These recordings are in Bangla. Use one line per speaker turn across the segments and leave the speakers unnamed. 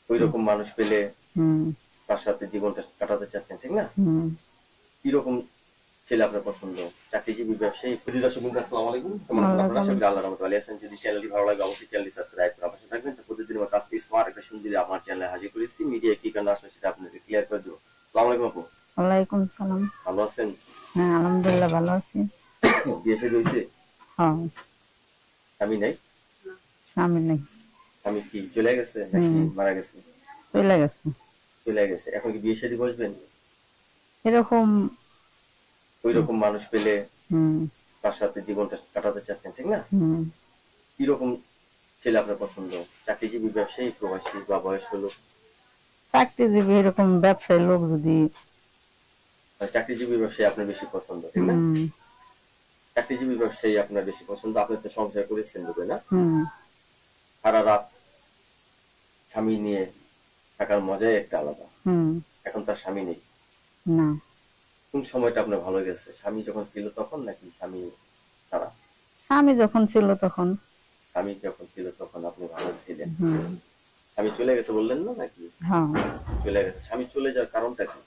ওই রকম মানুষ পেলে
হুম
তার সাথে জীবনটা কাটাতে চাচ্ছেন, ঠিক না?
হুম।
কিরকম ছেলে আপনার পছন্দ? চাকরিজীবী, ব্যবসায়ী? প্রিয় দর্শক বন্ধু, আসসালামু আলাইকুম। কেমন আছেন আপনারা?
ওয়ালাইকুম
আশা করি
আসসালাম।
আল্লাহর রহমতে ভালো আছেন। যদি চ্যানেলটি ভালো লাগে অবশ্যই চ্যানেলটি সাবস্ক্রাইব করে পাশে থাকবেন। তো প্রতিদিনের মতো আজকে স্মার্ট একটা সুন্দরী আমার চ্যানেলে হাজির করেছি। মিডিয়া কি কারণে আসলে সেটা আপনাদের ক্লিয়ার করে দেবো। আসসালামু আলাইকুম আপু,
ওয়ালাইকুম সালাম।
ভালো আছেন?
হ্যাঁ, আলহামদুলিল্লাহ ভালো আছি।
বিয়ে শাদী হয়েছে?
হ্যাঁ।
স্বামী নাই?
স্বামী নেই।
স্বামী কি চলে গেছে নাকি
হুম।
মারা গেছে?
চলে গেছে।
চলে গেছে। এখন কি বিয়ে শাদী বসবেন?
এরকম।
ওই রকম মানুষ পেলে
হুম
তার সাথে জীবনটা কাটাতে চাচ্ছেন, ঠিক না?
হুম।
কিরকম ছেলে আপনার পছন্দ? চাকরিজীবী, ব্যবসায়ী, প্রবাসী বা বয়স্ক লোক?
চাকরিজীবী এরকম ব্যবসায়ী লোক যদি।
চাকরিজীবী, ব্যবসায়ী আপনার বেশি পছন্দ, ঠিক না?
হুম
চাকরিজীবী, ব্যবসায়ী আপনার বেশি পছন্দ। আপনি তো সংসার করেছেন ঢুকে না?
হুম
সারা রাত স্বামী নিয়ে থাকার মজাই একটা আলাদা।
হুম।
এখন তার স্বামী নেই।
না,
কোন সময়টা আপনার ভালো গেছে? স্বামী যখন ছিল তখন নাকি স্বামী ছাড়া?
স্বামী যখন ছিল তখন।
স্বামী যখন ছিল তখন আপনি ভালো ছিলেন।
হুম।
স্বামী চলে গেছে বললেন না নাকি?
হ্যাঁ।
চলে গেছে। স্বামী চলে যাওয়ার কারণটা কি?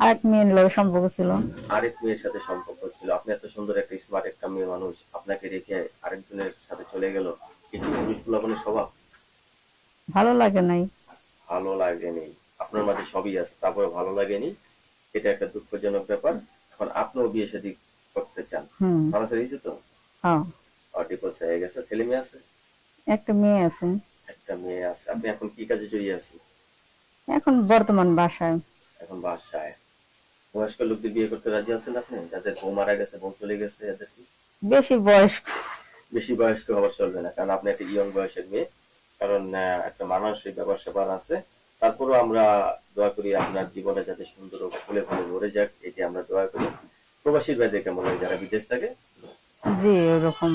আরেক মেয়ের লোক সম্পর্ক ছিল।
আরেক মেয়ের সাথে সম্পর্ক ছিল। আপনি এত সুন্দর একটা স্মার্ট একটা মেয়ে মানুষ, আপনাকে রেখে আরেকজনের সাথে চলে গেল। কিন্তু পুরুষ পোলাপানের স্বভাব
ভালো লাগে নাই।
ভালো লাগেনি। আপনার মাঝে সবই আছে, তারপরে ভালো লাগেনি। এটা একটা দুঃখজনক ব্যাপার। এখন আপনিও বিয়ে শাদী করতে চান।
হুম।
সারাসারি হয়েছে তো?
হ্যাঁ।
ডিভোর্স হয়ে গেছে। ছেলে মেয়ে আছে?
একটা মেয়ে আছে।
একটা মেয়ে আছে। আপনি এখন কি কাজে জড়িয়ে আছেন?
এখন বর্তমান বাসায়।
এখন বাসায়। বয়স্ক লোকদের বিয়ে করতে রাজি আছেন আপনি? যাদের বউ মারা গেছে, বউ চলে গেছে, এদের কি?
বেশি বয়স্ক।
বেশি বয়স্ক হওয়া চলবে না, কারণ আপনি একটা ইয়ং বয়সের মেয়ে। কারণ একটা মানসিক ব্যাপার স্যাপার আছে। তারপরেও আমরা দোয়া করি আপনার জীবনে যাতে সুন্দর ও ফুলে ফুলে ভরে যাক, এটি আমরা দোয়া করি। প্রবাসীর ভাইদের কেমন লাগে যারা বিদেশ থাকে?
জি, ওরকম।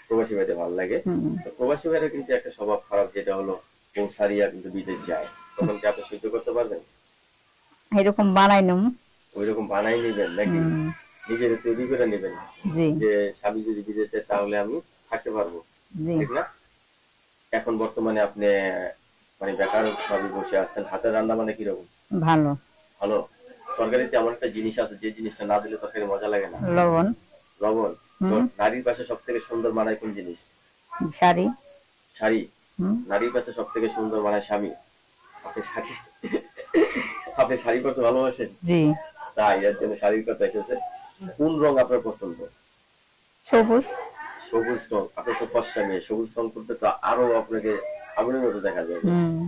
প্রবাসী ভাইদের ভালো লাগে।
হুম।
তো প্রবাসী ভাইরা কিন্তু একটা স্বভাব খারাপ, যেটা হলো বউ সারিয়া কিন্তু বিদেশ যায়। তখন কি আপনি সহ্য করতে পারবেন?
এরকম বানাই নম।
ওই রকম বানাই নিবেন নাকি
হুম।
নিজের তৈরি করে নেবেন
জি।
যে স্বামী যদি বিদেশ যায় তাহলে আমি থাকতে পারবো,
জি।
ঠিক না? এখন বর্তমানে আপনি মানে বেকার ভাবে বসে আছেন, হাতের রান্না মানে কিরকম?
ভালো।
ভালো। তরকারিতে এমন একটা জিনিস আছে যে জিনিসটা না দিলে তরকারি মজা লাগে না।
লবণ।
লবণ। তো
হুম।
নারীর পাশে সব থেকে সুন্দর মানায় কোন জিনিস?
শাড়ি।
শাড়ি।
হুম।
নারীর কাছে সব থেকে সুন্দর মানায় স্বামী। আপনি শাড়ি আপনি শাড়ি পরতে ভালোবাসেন?
জি।
তাই এর জন্য শাড়ির কথা এসেছে। কোন রং আপনার পছন্দ?
সবুজ।
সবুজ রং। আপনি তো ফর্সা মেয়ে, সবুজ রং করতে তো আরো আপনাকে আগুনের মতো দেখা যাবে।
হুম।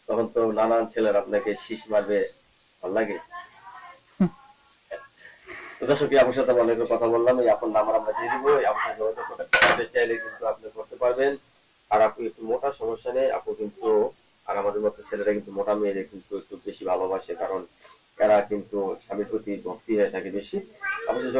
তখন তো নানান ছেলেরা আপনাকে শীষ মারবে। ভাল লাগে? তো দর্শক, আপনার সাথে অনেক কথা বললাম। এই আপনার নাম্বার আমরা দিয়ে দিব। এই আপনার সাথে যোগাযোগ করতে চাইলে কিন্তু আপনি করতে পারবেন। আর আপনি একটু মোটা, সমস্যা নেই। আপু কিন্তু, আর আমাদের মতো ছেলেরা কিন্তু মোটা মেয়েদের কিন্তু একটু বেশি ভালোবাসে, কারণ এরা কিন্তু স্বামীর প্রতি ভক্তি হয়ে থাকে বেশি। আপনার সাথে